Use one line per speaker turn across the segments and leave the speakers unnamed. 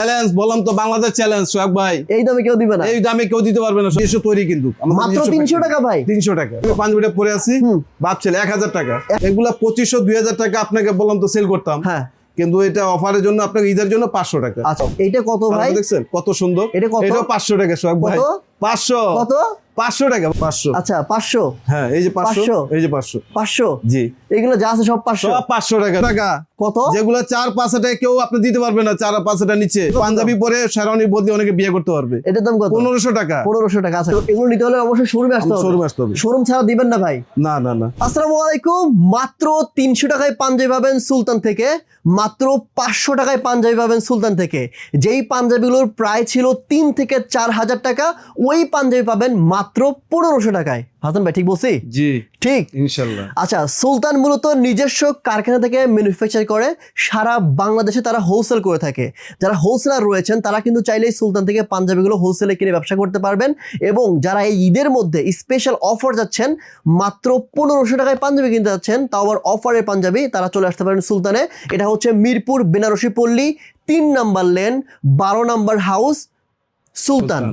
Challenge বললাম তো, Bangladesh challenge Sohag ভাই।
এই দামে কেউ দিবে না,
এই দামে কেউ দিতে পারবে না। নিজস্ব তৈরি কিন্তু
মাত্র 300 টাকা ভাই।
300 টাকা পাঞ্জাবিটা পরে আছি, ভাবছিল 1000 টাকা, এগুলা 2500 2000 টাকা আপনাকে বললাম তো সেল করতাম।
হ্যাঁ,
কিন্তু এটা অফারের জন্য আপনাকে ঈদের জন্য 500 টাকা।
আচ্ছা এইটা কত ভাই?
দেখছেন কত সুন্দর,
এটা কত?
এটা 500 টাকা সোহাগ ভাই। 500
কত?
500 টাকা 500।
আচ্ছা 500।
হ্যাঁ এই যে 500, এই যে 500
500
জি,
এগুলো যা আছে সব 500।
সব 500 টাকা। টাকা
কত?
যেগুলো 4-5 টাকা কেউ আপনি দিতে পারবে না, 4-5 টাকা নিচে। পাঞ্জাবি পরে শেরওয়ানি বদলে অনেকে বিয়ে করতে পারবে।
এটার দাম কত?
1500 টাকা।
1500 টাকা। আচ্ছা এগুলো নিতে হলে অবশ্যই শোরুমে আসতে হবে।
শোরুমে আসতে হবে।
শোরুম ছাড়া দিবেন না ভাই?
না না না।
আসসালামু আলাইকুম। মাত্র 300 টাকায় পাঞ্জাবি পাবেন সুলতান থেকে, মাত্র 500 টাকায় পাঞ্জাবি পাবেন সুলতান থেকে। যেই পাঞ্জাবিগুলোর প্রায় ছিল 3 থেকে 4000 টাকা, ওই পাঞ্জাবি পাবেন মাত্র 1500 টাকায়। হাসান ভাই ঠিক বলছি?
জি
ঠিক
ইনশাআল্লাহ।
আচ্ছা, সুলতান মূলত নিজস্ব কারখানা থেকে ম্যানুফ্যাকচার করে সারা বাংলাদেশে তারা হোলসেল করে থাকে। যারা হোলসেলার রয়েছেন তারা কিন্তু চাইলেই সুলতান থেকে পাঞ্জাবিগুলো হোলসেলে কিনে ব্যবসা করতে পারবেন। এবং যারা এই ঈদের মধ্যে স্পেশাল অফার যাচ্ছেন, মাত্র 1500 টাকায় পাঞ্জাবি কিনতে যাচ্ছেন, তাও আবার অফারের পাঞ্জাবি, তারা চলে আসতে পারেন সুলতানে। এটা হচ্ছে মিরপুর বেনারসি পল্লী 3 নাম্বার লেন 12 নাম্বার হাউস সুলতান।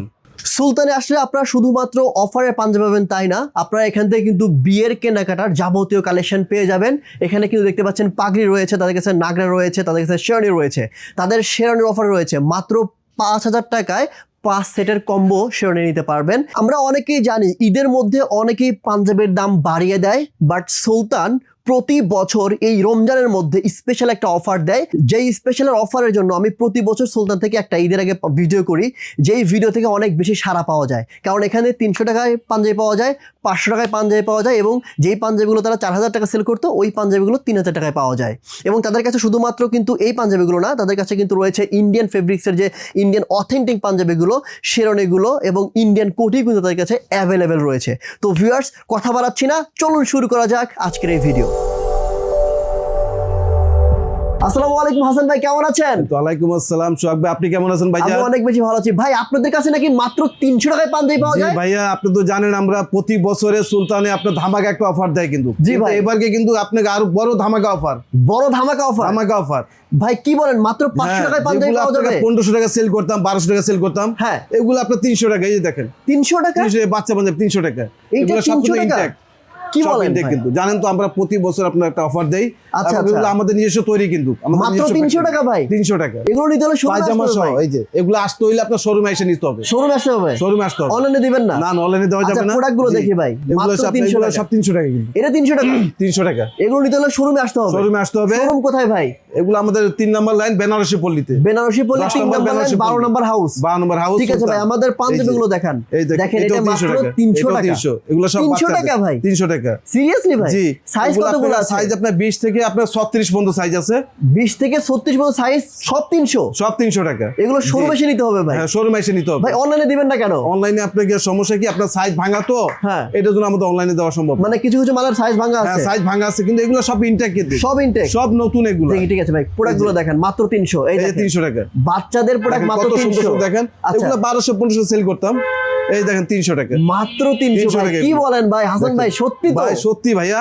সুলতানে আসলে আপনারা শুধুমাত্র অফারে পাঞ্জাবি পাবেন তাই না, আপনারা এখান থেকে কিন্তু বিয়ের কেনাকাটার যাবতীয় কালেকশন পেয়ে যাবেন। এখানে কিন্তু দেখতে পাচ্ছেন পাগড়ি রয়েছে, তাদের কাছে নাগরা রয়েছে, তাদের কাছে শেরওয়ানি রয়েছে। তাদের শেরওয়ানির অফার রয়েছে মাত্র 5000 টাকায় 5 সেটের কম্বো শেরওয়ানি নিতে পারবেন। আমরা অনেকেই জানি ঈদের মধ্যে অনেকেই পাঞ্জাবির দাম বাড়িয়ে দেয়, বাট সুলতান প্রতি বছর এই রমজানের মধ্যে স্পেশাল একটা অফার দেয়। যেই স্পেশালের অফারের জন্য আমি প্রতি বছর সুলতান থেকে একটা ঈদের আগে ভিডিও করি, যেই ভিডিও থেকে অনেক বেশি সাড়া পাওয়া যায়। কারণ এখানে 300 টাকায় পাঞ্জাবি পাওয়া যায়, 500 টাকায় পাঞ্জাবি পাওয়া যায়, এবং যেই পাঞ্জাবিগুলো তারা 4000 টাকা সেল করতো ওই পাঞ্জাবিগুলো 3000 টাকায় পাওয়া যায়। এবং তাদের কাছে শুধুমাত্র কিন্তু এই পাঞ্জাবিগুলো না, তাদের কাছে কিন্তু রয়েছে ইন্ডিয়ান ফেব্রিক্সের যে ইন্ডিয়ান অথেন্টিক পাঞ্জাবিগুলো, শেরওয়ানিগুলো এবং ইন্ডিয়ান কোটি কিন্তু তাদের কাছে অ্যাভেলেবেল রয়েছে। তো ভিউয়ার্স, কথা বাড়াচ্ছি না, চলুন শুরু করা যাক আজকের এই ভিডিও। আসসালামু আলাইকুম হাসান ভাই, কেমন আছেন?
ওয়ালাইকুম আসসালাম সোহাগ ভাই, আপনি কেমন আছেন ভাই?
আমি অনেক বেশি ভালো আছি ভাই। আপনাদের কাছে নাকি মাত্র 300 টাকায় পাঞ্জাবি পাওয়া যায়?
ভাইয়া আপনি তো জানেন আমরা প্রতি বছরে সুলতানে আপনার ধামাকা একটা অফার দেয় কিন্তু।
জি ভাই,
এবারকে কিন্তু আপনাকে আরো বড় ধামাকা অফার।
বড় ধামাকা অফার?
ধামাকা অফার
ভাই কি বলেন, মাত্র 500 টাকায় পাঞ্জাবি পাওয়া যাবে?
1500 টাকা সেল করতাম, 1200 টাকা সেল করতাম,
হ্যাঁ
এগুলো আপনার 300 টাকা। এই যে দেখেন
300 টাকা
বাচ্চা পাঞ্জাবি 300 টাকা।
এইটা 300 টাকা? কি বলেন ভাই?
কিন্তু জানেন তো আমরা প্রতি বছর আপনার একটা অফার দেই।
আচ্ছা
এগুলো আমাদের নিজস্ব তৈরি কিন্তু।
মাত্র 300 টাকা ভাই?
300 টাকা।
এগুলো নিতে হলে শোরুমে আসতে হবে ভাই।
এই যে এগুলো আসতে হইলে আপনার শোরুমে এসে নিতে হবে।
শোরুমে আসতে হবে?
শোরুমে আসতে হবে।
অনলাইনে দিবেন না?
না অনলাইনে দেওয়া যাবে না।
প্রোডাক্টগুলো দেখি ভাই,
এগুলো
মাত্র 300 টাকা।
সব 300 টাকা কিন্তু।
এটা 300 টাকা?
300 টাকা।
এগুলো নিতে হলে শোরুমে আসতে হবে?
শোরুমে আসতে হবে।
শোরুম কোথায় ভাই?
এগুলো আমাদের 3 নাম্বার লাইন বেনারসি পল্লীতে।
বেনারসি পল্লী 3 number line 12 number house.
12 number house.
ঠিক আছে ভাই, আমাদের পাঞ্জাবিগুলো দেখান। দেখেন এটা মাত্র 300 টাকা।
এগুলো সব
300 টাকা ভাই?
300 টাকা।
সিরিয়াসলি ভাই?
জি।
সাইজ কতগুলো আছে?
সাইজ আপনার 20 থেকে আপনার 36 পর্যন্ত সাইজ আছে।
20 থেকে 36 পর্যন্ত সাইজ, সব 300?
সব 300 টাকা।
এগুলো শোরুমে এসে নিতে হবে ভাই?
হ্যাঁ শোরুমে এসে নিতে হবে
ভাই। অনলাইনে দিবেন না কেন?
অনলাইনে আপনাকে সমস্যা কি, আপনার সাইজ ভাঙা তো,
হ্যাঁ
এটার জন্য আমাদের অনলাইনে দেওয়া সম্ভব।
মানে কিছু কিছু মালের সাইজ ভাঙা আছে?
হ্যাঁ সাইজ ভাঙা আছে, কিন্তু এগুলো সব ইনটেক কিন্তু।
সব ইনটেক?
সব নতুন এগুলো।
ঠিক আছে ভাই, প্রোডাক্টগুলো দেখেন মাত্র 300। এই দেখেন
300 টাকা।
বাচ্চাদের প্রোডাক্ট মাত্র 300।
দেখেন এগুলো 1200-1500 সেল করতাম, এই দেখেন 300 টাকা।
মাত্র 300 ভাই? কি বলেন ভাই হাসান ভাই, সত্যি তো?
ভাই সত্যি ভাইয়া।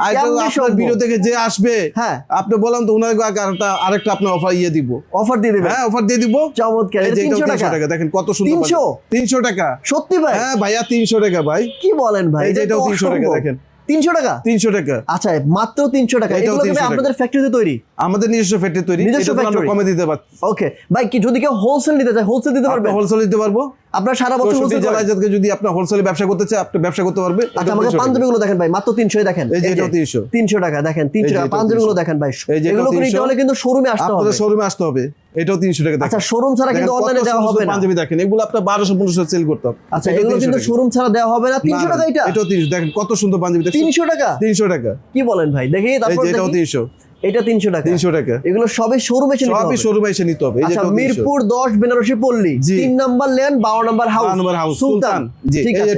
আপনার ভিডিও থেকে যে আসবে,
হ্যাঁ
আপনি বললাম তো ওনার আরেকটা আপনার অফার দিব।
অফার দিয়ে দিবেন?
হ্যাঁ অফার দিয়ে দিব।
চমৎকার। 300 টাকা।
দেখেন কত সুন্দর। 300 টাকা।
সত্যি ভাই?
হ্যাঁ ভাইয়া 300 টাকা ভাই।
কি বলেন ভাই?
এটাও 300 টাকা। দেখেন
300 টাকা?
300 টাকা।
আচ্ছা মাত্র 300 টাকা। এগুলো কি আপনাদের ফ্যাক্টরিতে তৈরি?
আমাদের নিজস্ব ফ্যাক্টরি তৈরি।
নিজস্ব ফ্যাক্টরি?
কমে দিতে পারছি।
ওকে ভাই, কি যদি কেউ হোলসেল নিতে চায় হোলসেল দিতে পারবে?
হোলসেল দিতে পারবো।
আপনার সারা বছর হোলসেল
জেলায় যদি আপনার হোলসেলে ব্যবসা করতে চায় আপনি ব্যবসা করতে পারবে।
আচ্ছা আমাকে পাঞ্জাবিগুলো দেখেন ভাই, মাত্র 300 দেখেন।
এই যে এটাও 300।
300 টাকা দেখেন, 300 টাকা পাঞ্জাবিগুলো দেখেন ভাই। এগুলো নিতে হলে কিন্তু শোরুমে আসতে হবে।
আপনাদের শোরুমে আসতে হবে। এটাও 300 টাকা।
আচ্ছা শোরুম ছাড়া কিন্তু অনলাইনে দেওয়া হবে না।
পাঞ্জাবি দেখেন এগুলো আপনার 1200-1500 সেল করতাম।
আচ্ছা এগুলো কিন্তু শোরুম ছাড়া দেওয়া হবে না। 300 টাকা এটা?
এটাও 300। দেখেন কত সুন্দর পাঞ্জাবি।
300 টাকা?
300 টাকা।
কি বলেন ভাই? দেখি তারপর দেখি।
এটাও 300।
এটা 300 টাকা।
300 টাকা।
এগুলো সবই শোরুমে এসে নিতে হবে?
সবই শোরুমে এসে নিতে হবে। এই যে
মিরপুর 10 বেনারসি পল্লী 3 নাম্বার লেন 12 নাম্বার হাউস সুলতান। ঠিক আছে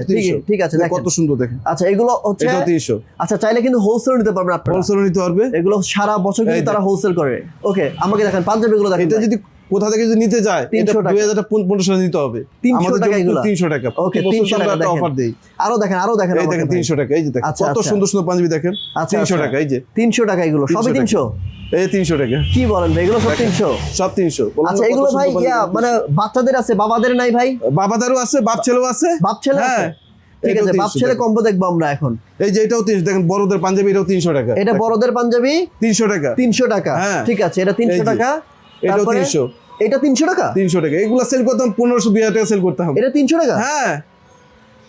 ঠিক আছে। দেখেন
কত সুন্দর দেখেন।
আচ্ছা এগুলো হচ্ছে
এটাও 300।
আচ্ছা চাইলে কিন্তু হোলসেল নিতে পারবেন আপনারা।
হোলসেল নিতে পারবে।
এগুলো সারা বছর কিন্তু তারা হোলসেল করে। ওকে আমাকে দেখেন পাঞ্জাবিগুলো দেখেন।
এটা যদি কোথা থেকে যদি নিতে যায়
300 টাকা।
2000 টাকা 1500 টাকা নিতে হবে
300
আমাদের
টাকা
জন্য
এগুলা?
300 টাকা
ওকে,
প্রতি
300
বছর আমরা
টাকা
একটা
দেখেন।
অফার দেই।
আরো দেখেন
এই
আমাকে
দেখেন
ভাই।
300 টাকা, এই যে দেখেন
আচ্ছা,
কত
আচ্ছা।
সুন্দর সুন্দর পাঞ্জাবি দেখেন।
আচ্ছা,
300
আচ্ছা।
টাকা, এই যে
300 টাকা এগুলো সবই
300
300?
এই 300 টাকা
কি বলেন ভাই, এগুলো সব 300?
সব 300। বললাম
আচ্ছা
না, কত
এগুলো ভাই
সুন্দর পাঞ্জাবি।
মানে বাচ্চাদের আছে, বাবাদের নাই ভাই?
বাবাদেরও আছে, বাপ ছেলেও আছে।
বাপ ছেলে আছে?
হ্যাঁ,
ঠিক
এটাও
আছে, বাপ
300
ছেলে
টাকা।
কম্বো দেখবো আমরা এখন।
এই যে এটাও 300, দেখেন বড়দের পাঞ্জাবি, এটাও 300 টাকা।
এটা বড়দের পাঞ্জাবি
300 টাকা।
300 টাকা।
হ্যাঁ।
ঠিক আছে, এটা
এই
300
যে,
টাকা।
এটাও
তারপরে
300।
এটা 300 টাকা?
300 টাকা। এগুলা সেল করতাম 1500 2000 টাকা সেল করতাম।
এটা 300 টাকা?
হ্যাঁ,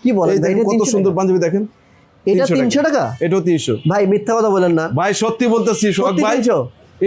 কি বলেন
এই
ভাই,
দেখেন
এটা
কত
300
সুন্দর
টাকা?
পাঞ্জাবি দেখেন।
এটা
300
300 টাকা?
এটাও 300।
ভাই মিথ্যা কথা বলেন না।
ভাই সত্যি বলতেছি সোহাগ
সত্যি
ভাই,
300?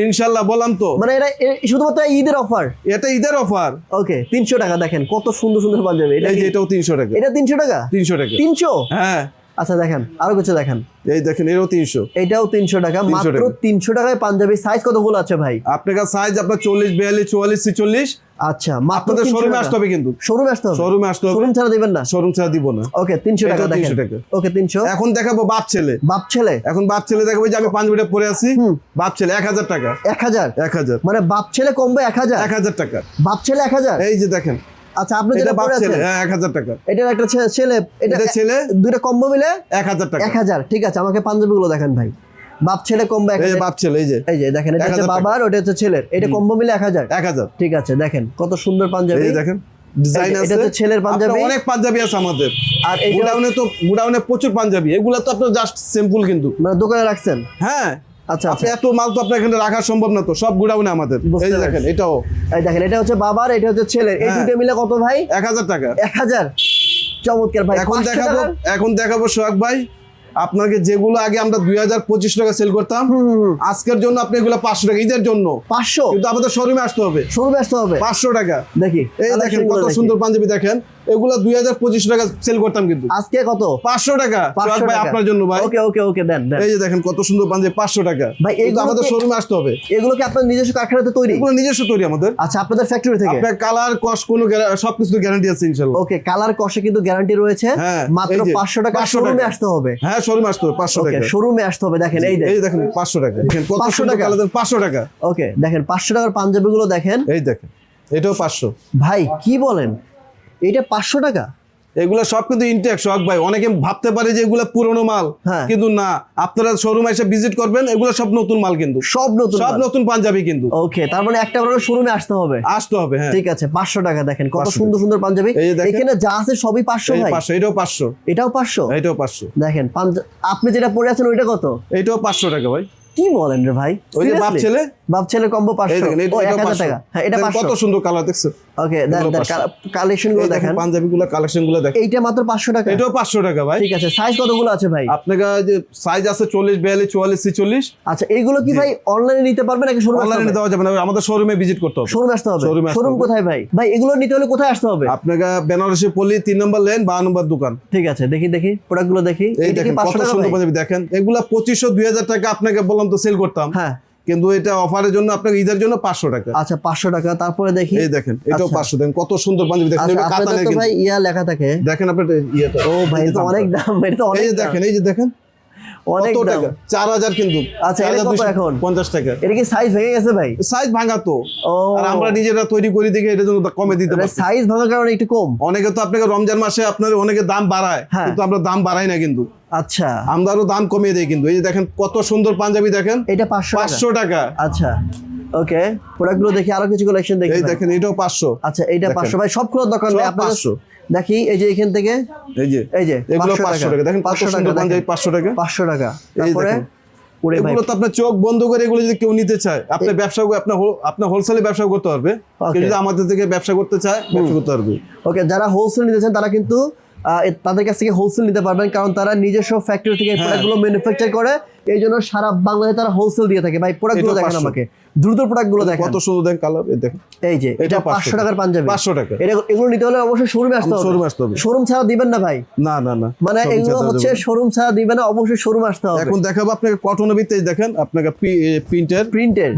ইনশাআল্লাহ বললাম তো।
মানে এটা শুধুমাত্র ঈদের অফার?
এটা ঈদের অফার।
ওকে, 300 টাকা। দেখেন কত সুন্দর সুন্দর পাঞ্জাবি। এটা
এই যে
কি?
এটাও 300 টাকা।
এটা 300 টাকা?
300 টাকা।
300?
হ্যাঁ,
আচ্ছা দেখেন আরো কিছু দেখেন।
এই দেখেন এটাও 300।
এটাও 300 টাকা।
300
মাত্র
টাকা।
300 টাকায় পাঞ্জাবি। সাইজ কতগুলো আছে ভাই?
আপনার কাছে সাইজ আপনার 40 42 44 46।
আচ্ছা, মাত্র
আপনাদের
300
শোরুমে
টাকা।
আসতে হবে কিন্তু।
শোরুমে আসতে হবে?
শোরুমে আসতে হবে।
শোরুম ছাড়া দিবেন না?
শোরুম ছাড়া দিব না।
ওকে, 300 টাকা
এটাও
দেখেন।
300 টাকা।
ওকে, 300।
এখন দেখাবো বাপ ছেলে।
বাপ ছেলে?
এখন বাপ ছেলে দেখাবো, যে আমি পাঞ্জাবিটা পরে আছি। বাপ ছেলে 1000 টাকা।
1000?
1000।
মানে বাপ ছেলে কমবে 1000?
1000 টাকা।
বাপ ছেলে 1000?
এই যে দেখেন,
আচ্ছা, আপনি
এটা
যেটা
বাপ
পরে
ছেলে।
আছেন
হ্যাঁ, 1000 টাকা।
এটার একটা ছেলে,
এটা ছেলে,
দুইটা কম্বো মিলে
1000 টাকা।
1000। ঠিক আছে, আমাকে পাঞ্জাবিগুলো দেখেন ভাই। বাপ ছেলে কম্বো
এই যে
1000।
বাপ ছেলে, এই যে
এই যে দেখেন, এটা হচ্ছে
1000 টাকা।
বাবার, ওটা হচ্ছে ছেলের। এটা কম্বো মিলে 1000।
1000।
ঠিক আছে, দেখেন কত সুন্দর পাঞ্জাবি।
এই যে দেখেন ডিজাইন
এটা
আছে।
হচ্ছে ছেলের পাঞ্জাবি।
আপনার অনেক পাঞ্জাবি আছে আমাদের।
আর এইটা
গুডাউনে প্রচুর পাঞ্জাবি। এগুলা তো আপনার জাস্ট সিম্পল কিন্তু।
মানে দোকানে রাখছেন?
হ্যাঁ,
আচ্ছা
আপনি
আচ্ছা,
এত মাল তো আপনার এখানে রাখা সম্ভব না, তো সব গুডাউনে আমাদের।
বুঝতে
এই যে দেখেন,
পারছি।
এটাও
এই দেখেন, এটা হচ্ছে বাবার, এটা হচ্ছে ছেলের। এই
হ্যাঁ।
দুটো মিলে কত ভাই?
1000 টাকা।
1000। চমৎকার ভাই।
এখন
500
দেখাবো,
টাকার?
এখন দেখাবো সোহাগ ভাই আপনাকে, যেগুলো আগে আমরা 2025 টাকা সেল করতাম, আজকের জন্য আপনি এগুলো 500 টাকা, ঈদের জন্য।
500?
কিন্তু আমাদের শোরুমে আসতে হবে।
শোরুমে আসতে হবে?
500 টাকা।
দেখি
এই দেখেন
কালেকশনগুলো
কত
দেখি।
সুন্দর পাঞ্জাবি দেখেন। এগুলো 2025 টাকা সেল করতাম, কিন্তু
আজকে কত?
500 টাকা।
500
সোহাগ ভাই
টাকা।
আপনার জন্য ভাই।
ওকে ওকে ওকে, দেন দেন।
এই যে দেখেন কত সুন্দর পাঞ্জাবি, 500 টাকা।
ভাই,
কিন্তু
এগুলো
আমাদের
কি-
শোরুমে আসতে হবে।
এগুলো কি আপনার নিজস্ব কারখানাতে তৈরি?
এগুলো নিজস্ব তৈরি আমাদের।
আচ্ছা, আপনাদের ফ্যাক্টরি থেকে?
আপনার কালার কস্ট কোনো সবকিছু গ্যারান্টি আছে ইনশাআল্লাহ।
ওকে, কালার কষে কিন্তু গ্যারান্টি রয়েছে।
হ্যাঁ,
মাত্র
এই যে,
500 টাকা।
500
শোরুমে
টাকা।
আসতে হবে?
হ্যাঁ, শোরুমে আসতে হবে 500
ওকে,
টাকা।
শোরুমে আসতে হবে। দেখেন এই
এই দেখেন 500 টাকা। দেখেন কত
500
সুন্দর
টাকা।
কালার, 500 টাকা।
ওকে, দেখেন 500 টাকার পাঞ্জাবিগুলো দেখেন।
এই দেখেন এটাও 500।
ভাই কি বলেন, এটা 500 টাকা?
এগুলো সব কিন্তু ইনটেক সোহাগ ভাই। অনেকে ভাবতে পারে যে এগুলো পুরনো মাল,
হ্যাঁ।
কিন্তু না। আপনারা শোরুমে এসে ভিজিট করবেন, এগুলো সব নতুন মাল কিন্তু।
সব নতুন
সব
মাল?
নতুন পাঞ্জাবি কিন্তু।
ওকে, তার মানে একটা বড় শোরুমে আসতে হবে?
আসতে হবে, হ্যাঁ।
ঠিক আছে, 500 টাকা। দেখেন কত
500
সুন্দর সুন্দর পাঞ্জাবি।
এই যে দেখেন।
এখানে যা আছে সবই 500
এই
ভাই?
500, এটাও 500।
এটাও 500?
এটাও 500।
দেখেন আপনি যেটা পরে আছেন ওইটা কত?
এটাও 500 টাকা ভাই।
কি বলেন রে ভাই?
ওই যে বাপ
Seriously?
ছেলে,
বাপ ছেলে কম্বো 500?
এই দেখেন
ও,
এটাও
1000
500
টাকা। হ্যাঁ, এটা
দেখেন
500।
কত সুন্দর কালার দেখছেন।
ওকে, দেন
এগুলো
দেন
500
কালেকশন গুলো
এই দেখেন
দেখেন।
পাঞ্জাবিগুলো, কালেকশনগুলো দেখেন।
এইটা মাত্র 500 টাকা?
এটাও 500 টাকা ভাই।
ঠিক আছে, সাইজ কতগুলো আছে ভাই?
আপনাকে যে সাইজ আছে 40 42 44 46।
আচ্ছা, এইগুলো কি ভাই অনলাইনে নিতে পারবেন নাকি শোরুমে আসতে
অনলাইনে
হবে?
দেওয়া যাবে না, আমাদের শোরুমে ভিজিট করতে হবে।
শোরুমে আসতে হবে?
শোরুমে আসতে
শোরুম
হবে।
কোথায় ভাই? ভাই এগুলো নিতে হলে কোথায় আসতে হবে?
আপনাকে বেনারসি পল্লী 3 নম্বর লেন 52 নম্বর দোকান।
ঠিক আছে, দেখি দেখি প্রোডাক্টগুলো দেখি।
এই
এটা কি
দেখেন
500
কত
টাকা
সুন্দর
ভাই?
পাঞ্জাবি দেখেন। এগুলা 2500 2000 টাকা আপনাকে বললাম তো সেল করতাম,
হ্যাঁ।
কিন্তু এটা অফারের জন্য আপনাকে ঈদের জন্য 500 টাকা।
আচ্ছা, 500 টাকা। তারপরে দেখি।
এই দেখেন এটাও
আচ্ছা।
500। দেখেন কত সুন্দর পাঞ্জাবি দেখেন।
আচ্ছা,
এটা
আপনাদের
কাতানের
তো
কিন্তু।
ভাই ইয়া লেখা থাকে।
দেখেন আপনার ইয়েটা।
ও ভাই, এটা তো অনেক দাম। এটা তো
এই
অনেক
যে
দাম।
দেখেন, এই যে দেখেন
অনেক
কত
দাম।
টাকা, 4000 কিন্তু।
আচ্ছা, এটা কত এখন?
50 টাকা।
এটা কি সাইজ ভেঙে গেছে ভাই?
সাইজ ভাঙা তো।
ও,
আর আমরা নিজেরা তৈরি করি দেখে এটার জন্য কমে দিতে পারছি।
সাইজ ভাঙার কারণে একটু কম।
অনেকে তো আপনাকে রমজান মাসে আপনার অনেকে দাম বাড়ায়,
হ্যাঁ।
কিন্তু আমরা দাম বাড়াই না কিন্তু।
আচ্ছা,
আমরা আরো দাম কমিয়ে দেই কিন্তু। এই যে দেখেন কত সুন্দর পাঞ্জাবি দেখেন,
এটা 500 টাকা?
500 টাকা।
আচ্ছা, ওকে, প্রোডাক্টগুলো দেখি, আরো কিছু কালেকশন দেখি
এই
ভাই।
দেখেন এটাও 500।
আচ্ছা, এইটা
দেখেন।
500 ভাই। সব খোলার দরকার
সব
নেই আপনাদের।
500।
দেখি এই যে এখান থেকে,
এই যে
এই যে
এগুলো 500 টাকা। দেখেন কত
500
সুন্দর
টাকা,
পাঞ্জাবি 500 টাকা।
500 টাকা।
এই
তারপরে
দেখেন।
ওরে ভাই,
এগুলো তো আপনার চোখ বন্ধ করে এগুলো যদি কেউ নিতে চায়, আপনার ব্যবসা আপনার হোলসেলে ব্যবসা করতে পারবে।
Okay.
কেউ যদি আমাদের থেকে ব্যবসা করতে চায়, ব্যবসা করতে পারবে।
ওকে, যারা হোলসেল নিতে চান তারা কিন্তু তাদের কাছ থেকে হোলসেল নিতে পারবেন, কারণ তারা নিজস্ব ফ্যাক্টরি থেকে প্রোডাক্টগুলো ম্যানুফ্যাকচার করে। এই জন্য সারা বাংলাদেশে তারা হোলসেল দিয়ে থাকে। ভাই প্রোডাক্টগুলো
এটাও
দেখেন
500
আমাকে, দ্রুত প্রোডাক্টগুলো দেখেন।
কত সুন্দর দেখেন কালার। এই দেখেন
এই যে এটা
এটা
500 টাকার পাঞ্জাবি।
500 টাকা।
এগুলো নিতে হলে অবশ্যই শোরুমে আসতে হবে।
শোরুমে আসতে হবে।
শোরুম ছাড়া দিবেন না ভাই?
না না না,
মানে
শোরুম
এগুলো
ছাড়া
হচ্ছে
যাবে না।
শোরুম ছাড়া দিবেন না, অবশ্যই শোরুম আসতে হবে।
এখন দেখাবো আপনাকে কটনের ভিতরে। দেখেন আপনাকে
প্রিন্টের,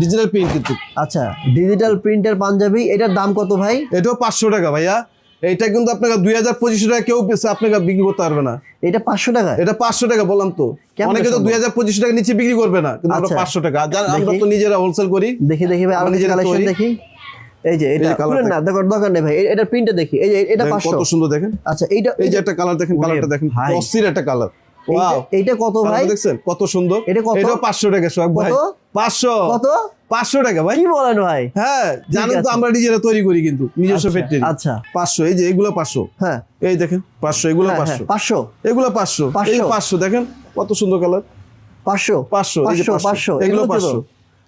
ডিজিটাল প্রিন্ট কিন্তু।
আচ্ছা, ডিজিটাল প্রিন্টের পাঞ্জাবি। এটার দাম কত ভাই?
এটাও 500 টাকা ভাইয়া। এইটা কিন্তু আপনাকে 2025 টাকা কেউ আপনাকে বিক্রি করতে পারবে না।
এটা 500 টাকা?
এটা 500 টাকা বললাম তো।
কেমন
অনেকে তো
সম্ভব?
2025 টাকা নিচে বিক্রি করবে না, কিন্তু আমরা
আচ্ছা।
500 টাকা। যারা আমরা
দেখি।
তো নিজেরা হোলসেল করি।
দেখি দেখি ভাই, আরো
আমরা
কিছু
নিজেরা
কালেকশন
তৈরি।
দেখি। এই যে এটা
এই যে colour
খুলেন না, দরকার নেই ভাই, এটার প্রিন্টটা দেখি। এই যে এটা
দেখেন
500।
কত সুন্দর দেখেন।
আচ্ছা এইটা
এই যে একটা কালার দেখেন, কালারটা দেখেন,
ভাই।
অস্থির একটা কালার। ওয়াও,
এইটা কত ভাই?
কালারটা দেখছেন কত সুন্দর।
এটা কত?
এটাও 500 টাকা সোহাগ ভাই।
কত?
500
কত?
500 টাকা ভাই।
কি বলেন ভাই?
হ্যাঁ, জানেন তো
আছে।
আমরা নিজেরা তৈরি করি কিন্তু নিজস্ব ফ্যাক্টরি।
আচ্ছা
500, এই যে এগুলো 500।
হ্যাঁ
এই দেখেন 500, এগুলো
হ্যাঁ,
500,
500
এগুলো 500, এই 500 দেখেন কত সুন্দর কালার।
500
500, এই যে 500, এগুলো 500,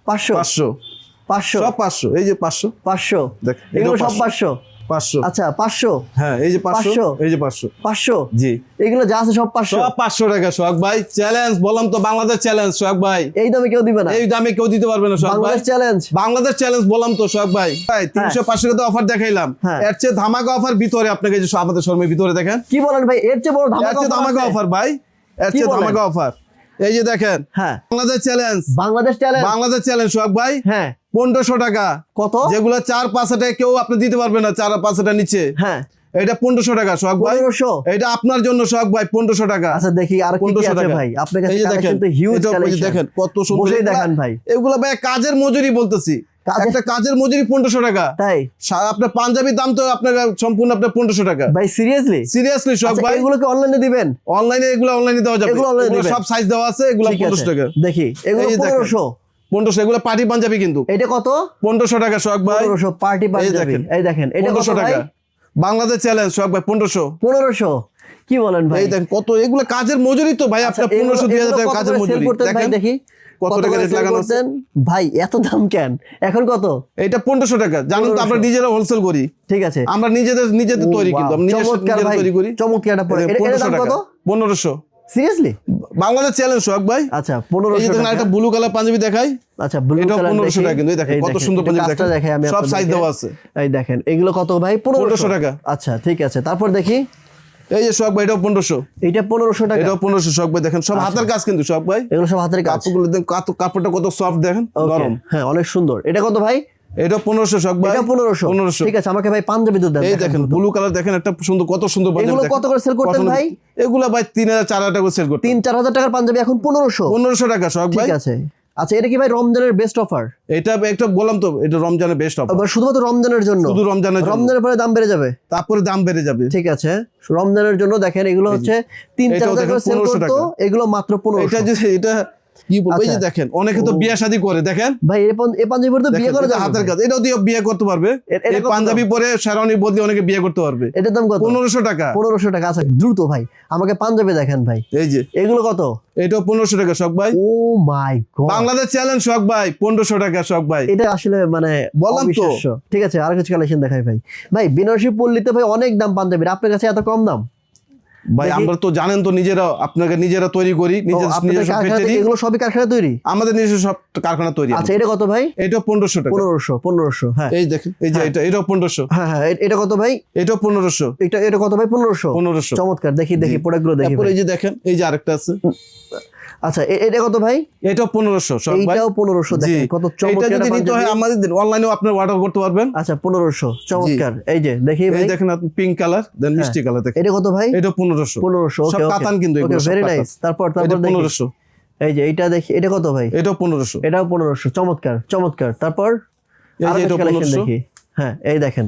500
500,
500
সব 500, এই যে 500,
500
দেখ
এগুলো সব 500।
500।
আচ্ছা 500
হ্যাঁ, এই যে 500, এই যে 500,
500
জি
এগুলো যা আছে সব 500।
সব 500 টাকা সোহাগ ভাই। চ্যালেঞ্জ বললাম তো, বাংলাদেশ চ্যালেঞ্জ সোহাগ ভাই।
এই দামে কেউ দিবে না,
এই দামে কেউ দিতে পারবে না সোহাগ ভাই।
বাংলাদেশ চ্যালেঞ্জ।
বাংলাদেশ চ্যালেঞ্জ বললাম তো সোহাগ ভাই। 300-500 টাকা অফার দেখাইলাম,
হ্যাঁ।
এর চেয়ে ধামাকা অফার ভিতরে আপনাকে যে আমাদের শোরুমের ভিতরে দেখেন,
কি বলেন ভাই, এর চেয়ে বড়
এর
ধামাকা
চেয়ে ধামাকা অফার ভাই, এর
কি
চেয়ে
বলেন?
ধামাকা অফার। এই যে দেখেন
হ্যাঁ
Bangladesh challenge,
Bangladesh challenge.
Bangladesh challenge Sohag ভাই।
হ্যাঁ
1500 টাকা,
কত?
যেগুলো 4-5 টাকা কেউ আপনি দিতে পারবে না, 4-5 টাকা নিচে।
হ্যাঁ
এটা 1500 টাকা সোহাগ ভাই।
1500।
এটা আপনার জন্য সোহাগ ভাই, 1500 টাকা।
আচ্ছা দেখি আর কি কি
1500
আছে
টাকা
ভাই আপনার কাছে?
এই যে দেখেন,
কালেকশন তো হিউজ
এটা ওই যে
কালেকশন।
দেখেন কত সুন্দর।
বসেই
এগুলা-
দেখান ভাই।
এগুলা ভাই কাজের মজুরি বলতেছি,
কাজের-
একটা কাজের মজুরি 1500 টাকা।
তাই
আপনার পাঞ্জাবির দাম তো আপনার সম্পূর্ণ আপনার 1500 টাকা।
ভাই সিরিয়াসলি?
সিরিয়াসলি সোহাগ ভাই,
এগুলো কি অনলাইনে দিবেন?
অনলাইনে এগুলো অনলাইনে দেওয়া যাবে,
এগুলো online এ দিবেন?
সব সাইজ দেওয়া আছে, এগুলো
ঠিক
1500
আছে
টাকা।
দেখি এগুলো
এই যে দেখেন।
1500।
1500, এগুলো পার্টি পাঞ্জাবি কিন্তু
এটা কত?
1500 টাকা সোহাগ ভাই।
1500 পার্টি পাঞ্জাবি।
দেখেন।
এই দেখেন এটা কত
1500
ভাই?
টাকা বাংলাদেশ চ্যালেঞ্জ সোহাগ ভাই, 1500।
1500 কি বলেন ভাই?
এই দেখেন কত, এগুলো কাজের মজুরি তো ভাই,
আচ্ছা,
আপনার 1500-2000 টাকা
কত
কাজের
করে
মজুরি
sell করতেন ভাই
দেখেন
দেখি
কত
কত
টাকা
করে
রেট
sell
লাগানো আছে।
করতেন? ভাই এত দাম কেন এখন? কত?
এটা 1500 টাকা। জানেন তো আমরা
1500
নিজেরা হোলসেল করি,
ঠিক আছে
আমরা নিজেদের তৈরি, কিন্তু আমরা
চমৎকার
নিজেরা
ভাই,
তৈরি করি।
চমৎকার এটা পড়ে। এর দাম কত?
1500
সিরিয়াসলি?
বাংলাদেশ চ্যালেঞ্জ সোহাগ ভাই।
আচ্ছা
এই যে
1500
দেখেন
টাকা।
একটা ব্লু কালার পাঞ্জাবি দেখাই,
আচ্ছা ব্লু
এটা
কালার
1500 টাকা কিন্তু। এই দেখেন কত সুন্দর পাঞ্জাবি দেখেন,
দেখাই আমি
সব সাইজ
আপনাদেরকে।
দেওয়া আছে।
এই দেখেন এগুলো কত ভাই?
1500 টাকা।
আচ্ছা ঠিক আছে তারপর দেখি
এই যে সোহাগ ভাই, এটাও 1500,
এইটা 1500 টাকা।
এটাও 1500 সোহাগ ভাই। দেখেন সব হাতের কাজ কিন্তু সোহাগ ভাই,
এগুলো সব হাতের কাজ।
কাপড়গুলো দেখেন, কাপড়টা কত সফট দেখেন,
Okay,
নরম।
হ্যাঁ অনেক সুন্দর। এটা কত ভাই?
এটাও 1500 সোহাগ ভাই।
এটা 1500।
1500।
ঠিক আছে আমাকে ভাই পাঞ্জাবি দুধ দেন।
এই দেখেন ব্লু কালার দেখেন, একটা সুন্দর, কত সুন্দর পাঞ্জাবি
এগুলো
দেখেন।
কত করে সেল করতেন
কত-
ভাই?
এগুলা ভাই 3000-4000 টাকা সেল করতে।
3-4000 টাকার পাঞ্জাবি এখন 1500।
1500 টাকা সোহাগ ভাই।
ঠিক আছে আচ্ছা এটা কি ভাই রমজানের বেস্ট অফার?
এটা একটা বললাম তো, এটা রমজানের বেস্ট অফার,
শুধুমাত্র রমজানের জন্য?
শুধু রমজানের জন্য।
রমজানের পরে দাম বেড়ে যাবে?
তারপরে দাম বেড়ে যাবে।
ঠিক আছে রমজানের জন্য দেখেন এগুলো হচ্ছে 3-4000
এটাও
টাকা
দেখেন
সেল
1500
করতো,
টাকা।
এগুলো মাত্র 1500।
এটা যে এটা কি বলবো, এই যে
আচ্ছা।
দেখেন অনেকে তো বিয়ে শাদী করে, দেখেন
ভাই এই পাঞ্জাবি পরে তো বিয়ে
দেখেন,
করা
এটা
যাবে
হাতের
ভাই।
কাজ, এটাও দিয়ে বিয়ে করতে পারবে।
এটা
এই
কত
পাঞ্জাবি পরে শেরওয়ানি বদলে অনেকে বিয়ে করতে পারবে।
এটার দাম কত?
1500 টাকা।
1500 টাকা। আচ্ছা দ্রুত ভাই আমাকে পাঞ্জাবি দেখেন ভাই।
এই যে
এগুলো কত?
এটাও 1500 টাকা সোহাগ ভাই।
ও মাই গড
বাংলাদেশ চ্যালেঞ্জ সোহাগ ভাই, 1500 টাকা সোহাগ ভাই।
এটা আসলে মানে
বললাম তো।
অবিশ্বাস্য। ঠিক আছে আর কিছু কালেকশন দেখাই ভাই। ভাই বেনারসি পল্লীতে ভাই অনেক দাম পাঞ্জাবির, আপনার কাছে এত কম দাম?
ভাই
দেখি।
আমরা তো জানেন তো, নিজেরা আপনাকে নিজেরা তৈরি করি,
ও, আপনাদের
নিজস্ব
কারখানা
ফ্যাক্টরি,
থেকে এগুলো সবই কারখানা তৈরি?
আমাদের নিজস্ব সব কারখানা তৈরি।
আচ্ছা এটা কত ভাই?
এটাও 1500 টাকা।
1500 হ্যাঁ
এই দেখেন, এই যে এটাও 1500,
হ্যাঁ হ্যাঁ এটা কত ভাই?
এটাও 1500,
এটা কত ভাই? 1500। চমৎকার দেখি
জি।
প্রোডাক্টগুলো দেখি
তারপরে
ভাই।
এই যে দেখেন, এই যে আরেকটা আছে,
আচ্ছা এটা কত ভাই?
এটাও 1500 সব ভাই।
এইটাও 1500
জি,
দেখেন কত
এটা
চমৎকার
যদি নিতে হয়
পাঞ্জাবি।
আমাদের অনলাইনেও আপনি অর্ডার করতে পারবেন।
আচ্ছা 1500 চমৎকার। এই যে দেখি ভাই
এই দেখেন আপনি পিঙ্ক কালার, দেন মিষ্টি কালার দেখেন,
এটা কত ভাই?
এটাও 1500।
1500
সব
ওকে
কাতান কিন্তু
ওকে
এগুলো সব
ভেরি
কাতান।
নাইস। তারপর
এটা
দেখি
1500,
এই যে এইটা দেখি এটা কত ভাই?
এটাও 1500,
এটাও 1500 চমৎকার চমৎকার। তারপর
এই
আরো
যে
কিছু
এটাও
কালেকশন
1500।
দেখি। হ্যাঁ এই দেখেন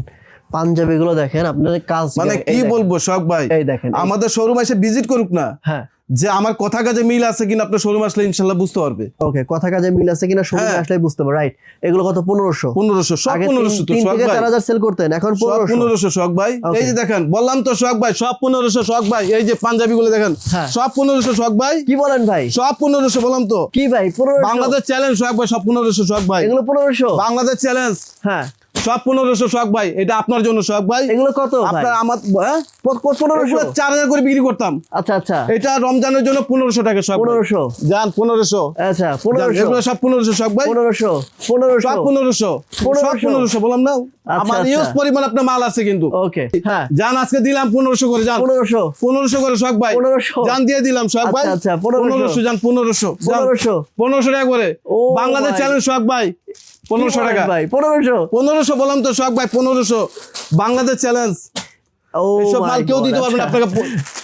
পাঞ্জাবিগুলো দেখেন আপনাদের কাজ
মানে
এই
কি
দেখেন,
বলবো সোহাগ ভাই,
এই দেখেন
আমাদের শোরুম এসে ভিজিট করুক না,
হ্যাঁ
যে আমার কথা কাজে মিল আছে কিনা আপনার শোরুম আসলে ইনশাল্লাহ বুঝতে পারবে।
ওকে কথা কাজে মিল আছে কিনা শোরুমে
হ্যাঁ।
আসলে বুঝতে পারবে রাইট। এগুলো কত? 1500।
1500 সব
আগে
1500 তো
3
সোহাগ
থেকে
ভাই,
4000 সেল করতেন এখন
সব
1500।
1500 সোহাগ ভাই।
Okay.
এই যে দেখেন বললাম তো সোহাগ ভাই, সব 1500 সোহাগ ভাই। এই যে পাঞ্জাবি গুলো দেখেন,
হ্যাঁ।
সব 1500 সোহাগ ভাই,
কি বলেন ভাই?
সব 1500 বললাম তো।
কি ভাই 1500?
বাংলাদেশ চ্যালেঞ্জ সোহাগ ভাই, সব 1500 সোহাগ ভাই।
এগুলো 1500?
বাংলাদেশ চ্যালেঞ্জ
হ্যাঁ
সব 1500 সোহাগ ভাই। এটা আপনার জন্য সোহাগ ভাই।
এগুলো কত ভাই?
আপনার আমার হ্যাঁ?
1500?
4000 করে বিক্রি করতাম,
আচ্ছা আচ্ছা
এটা রমজানের জন্য 1500 টাকা সোহাগ ভাই।
1500
যান 1500,
আচ্ছা
যান,
1500
এগুলো সব 1500 সোহাগ ভাই।
1500
সব 1500, সব 1500 বললাম না।
আচ্ছা,
আমার
আচ্ছা।
ইউজ পরিমাণ আপনার মাল আছে কিন্তু।
ওকে হ্যাঁ
যান আজকে দিলাম 1500 করে, যান
1500
1500 করে সোহাগ ভাই।
1500
জান দিয়ে দিলাম সোহাগ ভাই।
আচ্ছা, আচ্ছা, 1500
যান 1500, যান
1500
টাকা করে।
ও
বাংলাদেশ
ভাই।
চ্যালেঞ্জ সোহাগ ভাই, 1500 টাকা।
ভাই 1500
1500 বললাম তো সোহাগ ভাই, 1500 বাংলাদেশ চ্যালেঞ্জ।
ও
এইসব
my
মাল কেউ
God,
দিতে পারবে না
আচ্ছা।
আপনাকে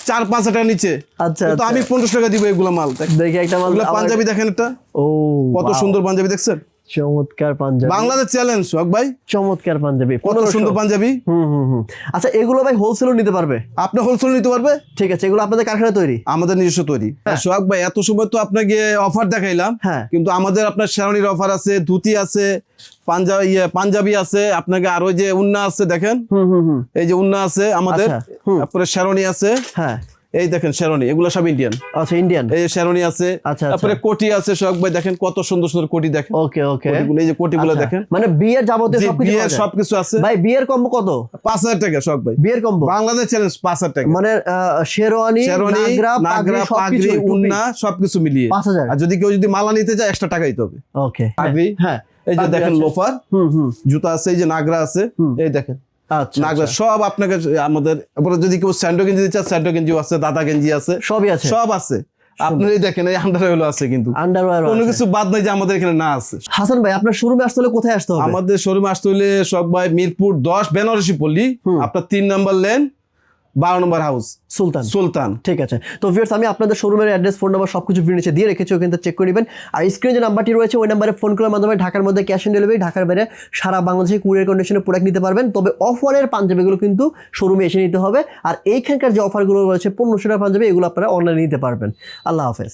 4-5 টাকা নিচে,
আচ্ছা
কিন্তু আমি 1500 টাকা দিব এগুলো মাল।
দেখি একটা মাল
এগুলো
আবার-
পাঞ্জাবি দেখেন, এটা
ও
কত
wow।
সুন্দর পাঞ্জাবি দেখছেন।
চমৎকার পাঞ্জাবি,
বাংলাদেশ চ্যালেঞ্জ সোহাগ ভাই,
চমৎকার পাঞ্জাবি,
কত
1500
সুন্দর পাঞ্জাবি।
আচ্ছা এগুলো ভাই হোলসেলও নিতে পারবে?
আপনি হোলসেল নিতে পারবে।
ঠিক আছে, এগুলো আপনাদের কারখানায় তৈরি?
আমাদের নিজস্ব তৈরি। সোহাগ ভাই এত সময় তো আপনাকে অফার দেখাইলাম,
হ্যাঁ
কিন্তু আমাদের আপনার শেরওয়ানির অফার আছে, ধুতি আছে, পাঞ্জাবি আছে, আপনাকে আর ওই যে উন্না আছে দেখেন, এই যে উন্না আছে আমাদের,
আচ্ছা,
তারপরে শেরওয়ানি আছে,
হ্যাঁ
এই দেখেন শেরওয়ানি, এগুলো সব ইন্ডিয়ান।
আচ্ছা ইন্ডিয়ান,
এই শেরওয়ানি আছে,
আচ্ছা
তারপরে কোটি আছে সোহাগ ভাই, দেখেন কত সুন্দর সুন্দর কোটি দেখেন।
ওকে ওকে,
কোটিগুলো, এই যে কোটিগুলো দেখেন,
মানে বিয়ের যাবতীয়
জি,
সবকিছু
বিয়ের
পাওয়া যায়।
সবকিছু আছে।
ভাই বিয়ের কম্বো কত?
5,000 টাকা সোহাগ ভাই,
বিয়ের কম্বো
বাংলাদেশ চ্যালেঞ্জ 5,000 টাকা।
মানে শেরওয়ানি,
শেরওয়ানি, নাগরা, পাগড়ি, উন্না সবকিছু মিলিয়ে
5,000।
আর যদি কেউ যদি মালা নিতে চায় এক্সট্রা টাকা দিতে হবে।
ওকে,
পাগড়ি,
হ্যাঁ
এই যে
পাগড়ি
দেখেন
আছে।
লোফার,
হুম,
জুতা আছে, এই যে নাগরা আছে, এই দেখেন
আচ্ছা
নাগরা
আচ্ছা,
সব আপনাকে আমাদের। এরপরে যদি কেউ স্যান্ডো গেঞ্জি দিতে চায়, স্যান্ডো গেঞ্জিও আছে, দাদা গেঞ্জি আছে,
সবই আছে,
সব আছে। আপনার এই দেখেন এই আন্ডারওয়্যার আছে, কিন্তু
আন্ডারওয়্যার
কোনো কিছু বাদ নাই যে আমাদের এখানে না আছে।
হাসান ভাই আপনার শোরুমে আসতে হলে কোথায় আসতে হবে?
আমাদের শোরুমে আসতে হলে সব ভাই মিরপুর 10 বেনারসি পল্লী, আপনার 3 নম্বর লেন, 12 নম্বর হাউস,
সুলতান।
সুলতান।
ঠিক আছে, তো ভিউয়ার্স আমি আপনাদের শোরুমের অ্যাড্রেস, ফোন নাম্বার সবকিছু ভিডিও নিচে দিয়ে রেখেছি, ওখানে চেক করে নেবেন। আর স্ক্রিনে যে নাম্বারটি রয়েছে ওই নাম্বারে ফোন করার মাধ্যমে ঢাকার মধ্যে ক্যাশ অন ডেলিভারি, ঢাকার বাইরে সারা বাংলাদেশে কুরিয়ার কন্ডিশনে প্রোডাক্ট নিতে পারবেন। তবে অফারের পাঞ্জাবিগুলো কিন্তু শোরুমে এসে নিতে হবে। আর এইখানকার যে অফারগুলো রয়েছে 1500 টাকার পাঞ্জাবি, এগুলো আপনারা অনলাইনে নিতে পারবেন। আল্লাহ হাফেজ।